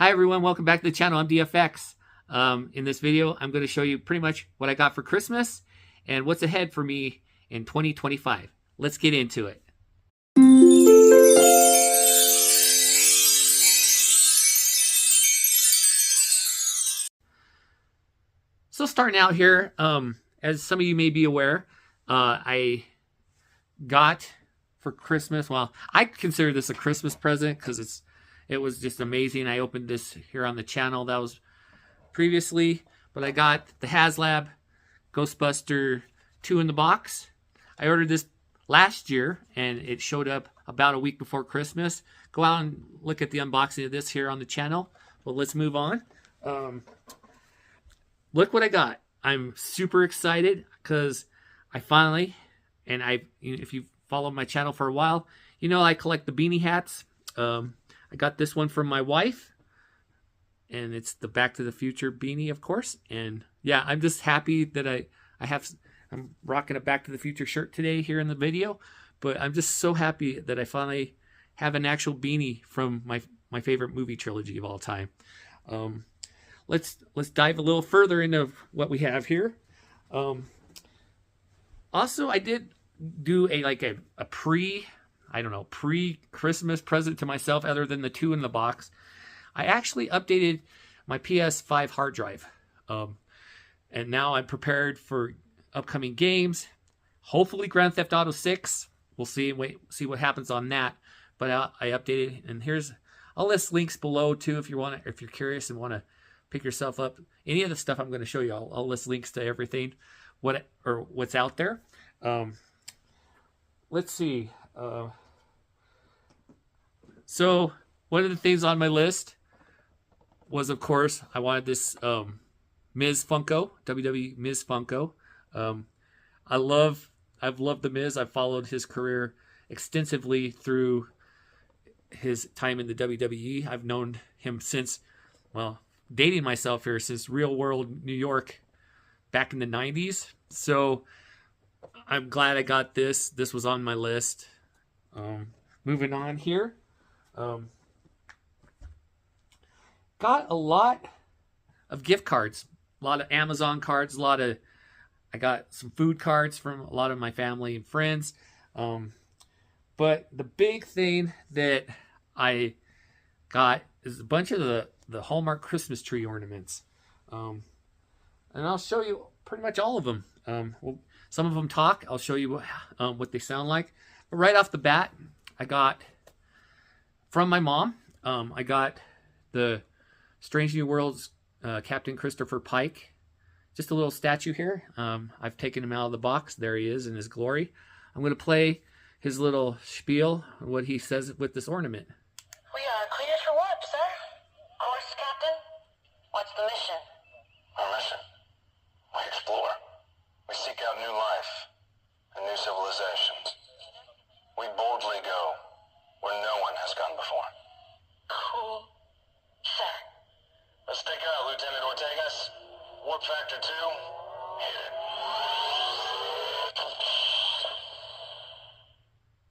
Hi everyone, welcome back to the channel. I'm DFX. In this video, I'm going to show you pretty much what I got for Christmas and what's ahead for me in 2025. Let's get into it. So starting out here, as some of you may be aware, I got for Christmas, well, I consider this a Christmas present because it was just amazing. I opened this here on the channel that was previously, but I got the HasLab Ghostbuster 2 in the box. I ordered this last year and it showed up about a week before Christmas. Go out and look at the unboxing of this here on the channel. But let's move on. Look what I got. I'm super excited because I finally, and if you follow my channel for a while, you know I collect the beanie hats. I got this one from my wife, and it's the Back to the Future beanie, of course. And yeah, I'm just happy that I'm rocking a Back to the Future shirt today here in the video. But I'm just so happy that I finally have an actual beanie from my favorite movie trilogy of all time. Let's dive a little further into what we have here. Also, I did do a pre-Christmas present to myself other than the 2 in the box. I actually updated my PS5 hard drive. And now I'm prepared for upcoming games. Hopefully Grand Theft Auto 6. We'll see what happens on that. But I updated, and I'll list links below too if you're curious and want to pick yourself up any of the stuff I'm going to show you. I'll list links to everything what's out there. Let's see. So one of the things on my list was, of course, I wanted this Miz Funko, WWE Miz Funko. I've loved the Miz. I've followed his career extensively through his time in the WWE. I've known him since, well, dating myself here, since Real World New York back in the 90s. So I'm glad I got this. This was on my list. Moving on here. Got a lot of gift cards, a lot of Amazon cards, I got some food cards from a lot of my family and friends. But the big thing that I got is a bunch of the Hallmark Christmas tree ornaments. And I'll show you pretty much all of them. Some of them talk. I'll show you what they sound like. But right off the bat, I got from my mom, I got the Strange New Worlds Captain Christopher Pike. Just a little statue here. I've taken him out of the box. There he is in his glory. I'm going to play his little spiel, what he says with this ornament. We are cleared for warp, sir. Course, Captain. What's the mission? Our mission? We explore. We seek out new life and new civilizations. We boldly go where no one has gone before. Cool, sir. Let's take out, Lieutenant Ortegas. Warp Factor 2, hit it.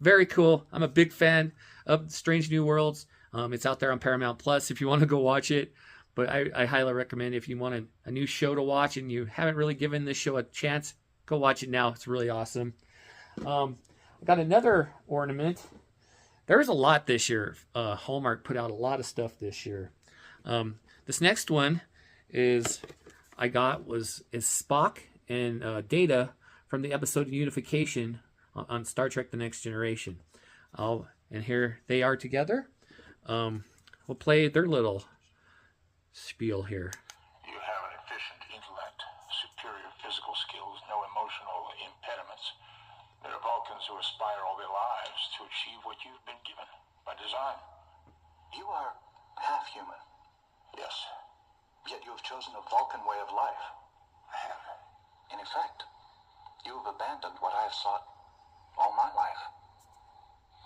Very cool. I'm a big fan of Strange New Worlds. It's out there on Paramount Plus if you want to go watch it. But I highly recommend, if you want a new show to watch and you haven't really given this show a chance, go watch it now. It's really awesome. I got another ornament. There's a lot this year. Hallmark put out a lot of stuff this year. This next one is Spock and Data from the episode Unification on Star Trek: The Next Generation. And here they are together. We'll play their little spiel here. You have an efficient intellect, superior physical skills, no emotional impediments. There are Vulcans who aspire all their lives to achieve what you've been given by design. You are half human, Yes, yet you have chosen a Vulcan way of life. I have. In effect, you have abandoned what I have sought all my life.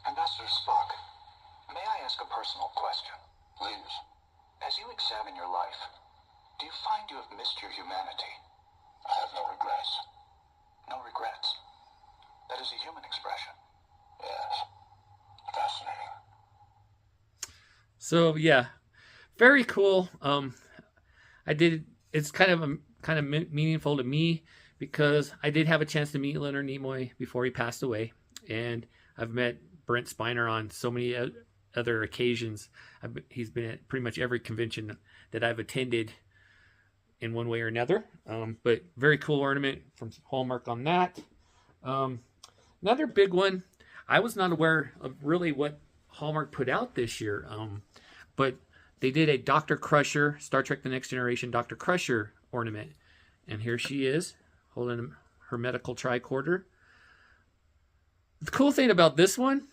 Ambassador Spock, may I ask a personal question? Please. As you examine your life, do you find you have missed your humanity? I have no regrets. No regrets. That is a human expression. Yes. Fascinating. So yeah, very cool. I did. It's kind of meaningful to me because I did have a chance to meet Leonard Nimoy before he passed away, and I've met Brent Spiner on so many other occasions. He's been at pretty much every convention that I've attended in one way or another. But very cool ornament from Hallmark on that. Another big one. I was not aware of really what Hallmark put out this year, but they did a Dr. Crusher, Star Trek The Next Generation Dr. Crusher ornament. And here she is, holding her medical tricorder. The cool thing about this one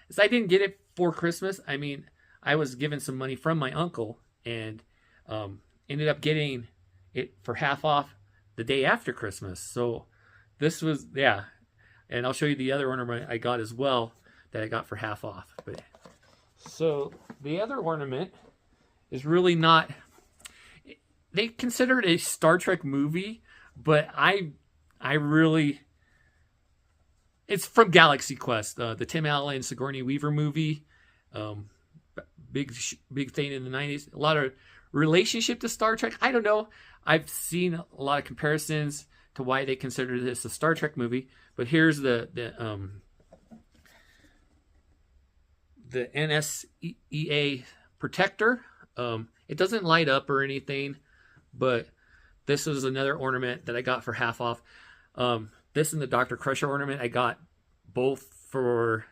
is I didn't get it for Christmas. I mean, I was given some money from my uncle and ended up getting it for half off the day after Christmas. So this was, yeah. And I'll show you the other ornament I got as well that I got for half off. But so the other ornament is really not, they consider it a Star Trek movie, but I really, it's from Galaxy Quest, the Tim Allen and Sigourney Weaver movie. Big thing in the 90s. A lot of relationship to Star Trek. I don't know. I've seen a lot of comparisons to why they consider this a Star Trek movie. But here's the n.s.e.a. protector. It doesn't light up or anything, but this is another ornament that I got for half off. This and the Dr. Crusher ornament I got both for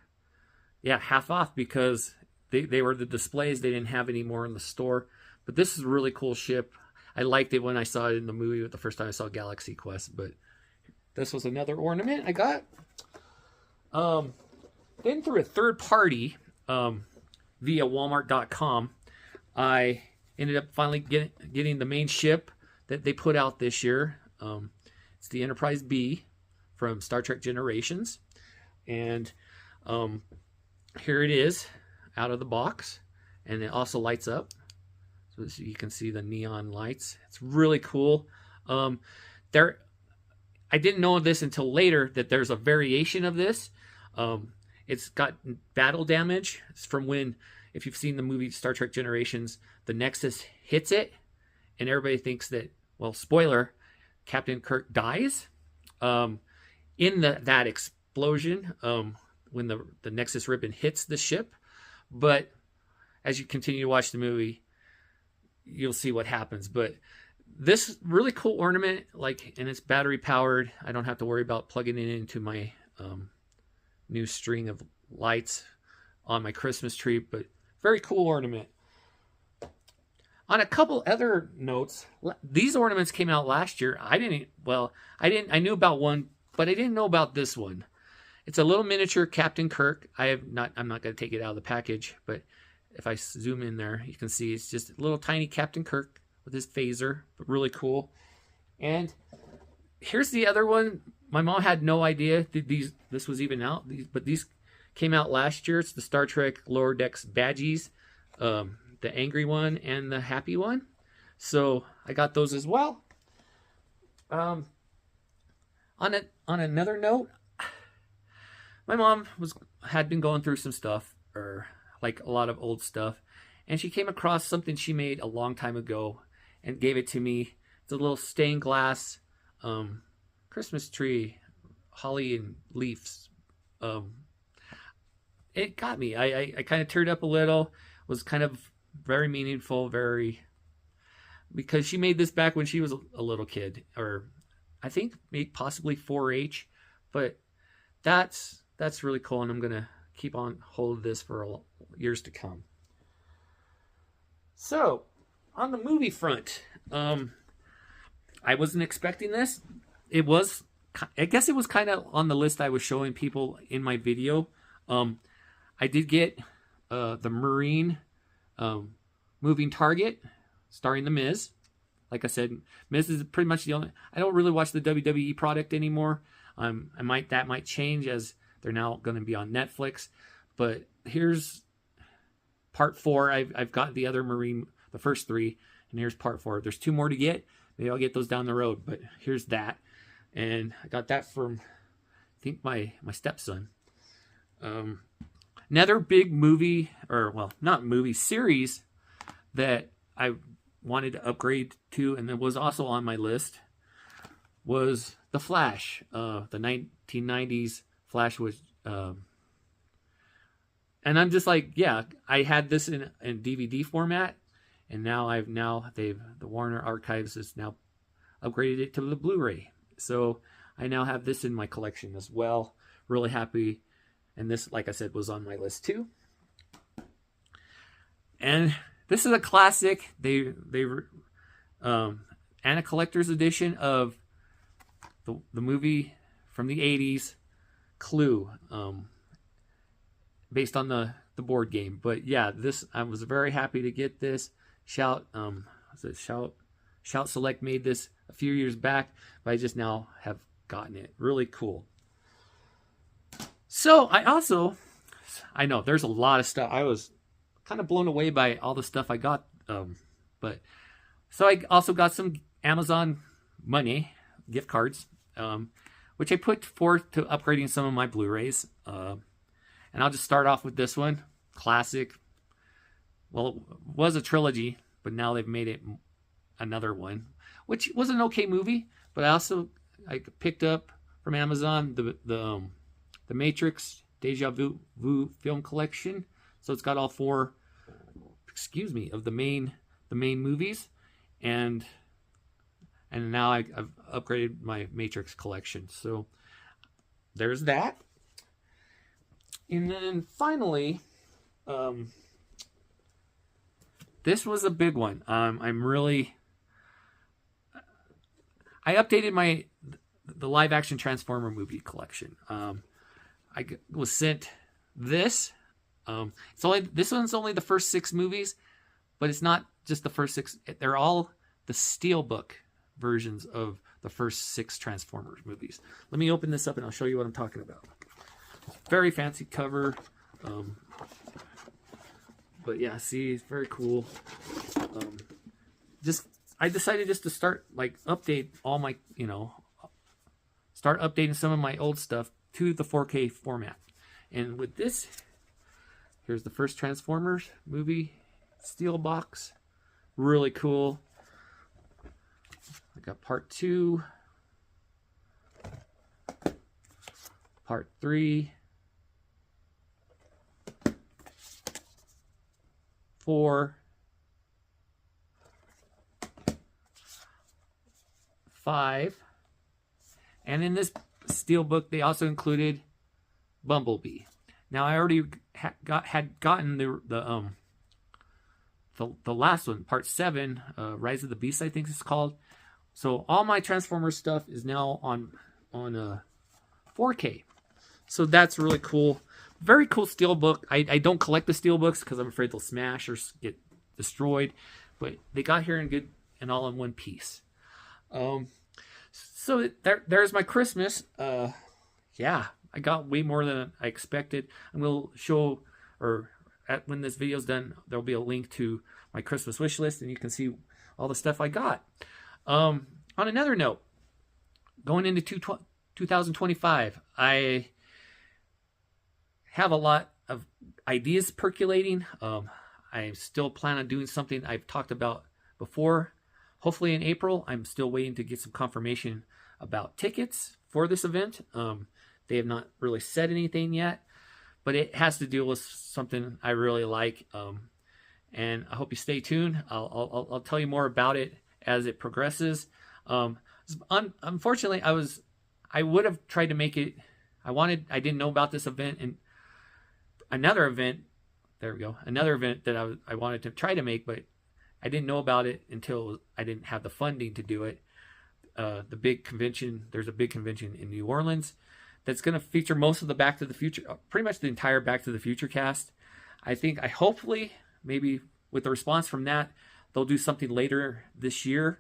half off because they were the displays. They didn't have any more in the store. But this is a really cool ship. I liked it when I saw it in the movie the first time I saw Galaxy Quest. But this was another ornament I got. Then through a third party via Walmart.com, I ended up finally getting the main ship that they put out this year. It's the Enterprise B from Star Trek Generations. And here it is out of the box. And it also lights up. So you can see the neon lights. It's really cool. I didn't know this until later that there's a variation of this. It's got battle damage. It's from when, if you've seen the movie Star Trek Generations, the Nexus hits it, and everybody thinks that, well, spoiler, Captain Kirk dies in that explosion when the Nexus ribbon hits the ship. But as you continue to watch the movie, you'll see what happens. But this really cool ornament, and it's battery powered. I don't have to worry about plugging it into my new string of lights on my Christmas tree, but very cool ornament. On a couple other notes, these ornaments came out last year. I knew about one, but I didn't know about this one. It's a little miniature Captain Kirk. I'm not going to take it out of the package, but if I zoom in there, you can see it's just a little tiny Captain Kirk with his phaser, but really cool. And here's the other one. My mom had no idea this was even out, but these came out last year. It's the Star Trek Lower Decks badgies, the angry one and the happy one. So I got those as well. On another note, my mom had been going through some stuff, or like a lot of old stuff, and she came across something she made a long time ago and gave it to me. It's a little stained glass Christmas tree, holly and leaves. It got me. I kind of teared up a little. It was kind of very meaningful, because she made this back when she was a little kid, or I think maybe possibly 4-H, but that's really cool, and I'm gonna keep on hold of this for years to come. So, on the movie front, I wasn't expecting this. I guess it was kind of on the list I was showing people in my video. I did get the Marine moving target starring The Miz. Like I said, Miz is pretty much the only. I don't really watch the WWE product anymore. That might change as they're now going to be on Netflix. But here's part 4. I've got the other Marine, the first 3, and here's part 4. There's 2 more to get. Maybe I'll get those down the road. But here's that, and I got that from, I think, my stepson. Another big movie, or well, not movie, series that I wanted to upgrade to, and it was also on my list, was the Flash. The 1990s Flash was, and I'm just like, yeah, I had this in DVD format, and now the Warner Archives has now upgraded it to the Blu-ray. So I now have this in my collection as well. Really happy, and this, like I said, was on my list too. And this is a classic. And a collector's edition of the movie from the 80s, Clue, based on the board game. But yeah, I was very happy to get this. Shout Select made this a few years back, but I just now have gotten it. Really cool. So I know there's a lot of stuff. I was kind of blown away by all the stuff I got. But so I also got some Amazon money, gift cards, which I put forth to upgrading some of my Blu-rays. And I'll just start off with this one. Classic. Well, it was a trilogy, but now they've made it another one, which was an okay movie. But I picked up from Amazon the Matrix Deja Vu film collection. So it's got all four, of the main movies, and now I've upgraded my Matrix collection. So there's that. And then finally, this was a big one. I updated the live action Transformer movie collection. I was sent this. This one's only the first 6 movies, but it's not just the first 6. They're all the Steelbook versions of the first 6 Transformers movies. Let me open this up and I'll show you what I'm talking about. Very fancy cover. But yeah, see, it's very cool. I decided just to start update all my, start updating some of my old stuff to the 4K format. And with this, here's the first Transformers movie steel box. Really cool. I got part 2, part 3, 4, 5, and in this steelbook they also included Bumblebee. Now I already had gotten the last one, part 7, Rise of the Beast, I think it's called. So all my Transformers stuff is now on 4K. So that's really cool. Very cool steelbook. I don't collect the steelbooks because I'm afraid they'll smash or get destroyed, but they got here in good and all in one piece. So there's my Christmas. Yeah, I got way more than I expected. I'm going to show, when this video's done, there'll be a link to my Christmas wish list, and you can see all the stuff I got. On another note, going into 2025, I have a lot of ideas percolating. I still plan on doing something I've talked about before. Hopefully in April. I'm still waiting to get some confirmation about tickets for this event. They have not really said anything yet, but it has to deal with something I really like. And I hope you stay tuned. I'll tell you more about it as it progresses. Unfortunately, I would have tried to make it. I didn't know about this event, and another event. There we go. Another event that I wanted to try to make, but I didn't know about it until I didn't have the funding to do it. The big convention. There's a big convention in New Orleans that's going to feature most of the Back to the Future, pretty much the entire Back to the Future cast. I hopefully, maybe with the response from that, they'll do something later this year.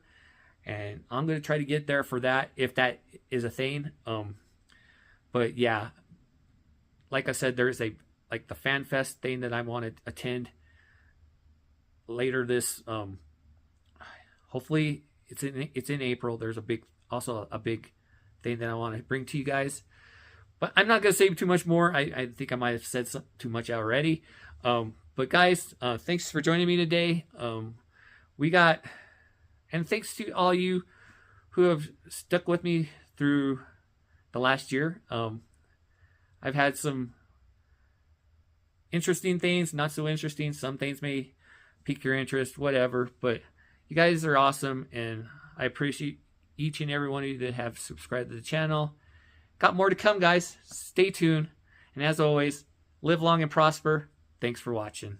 And I'm going to try to get there for that, if that is a thing. But yeah, like I said, there's the Fan Fest thing that I want to attend later this. Hopefully it's in April. There's also a big thing that I want to bring to you guys. But I'm not going to say too much more. I think I might have said too much already. But guys, thanks for joining me today. And thanks to all you who have stuck with me through the last year. I've had some interesting things, not so interesting. Some things may pique your interest, whatever. But you guys are awesome, and I appreciate each and every one of you that have subscribed to the channel. Got more to come, guys. Stay tuned. And as always, live long and prosper. Thanks for watching.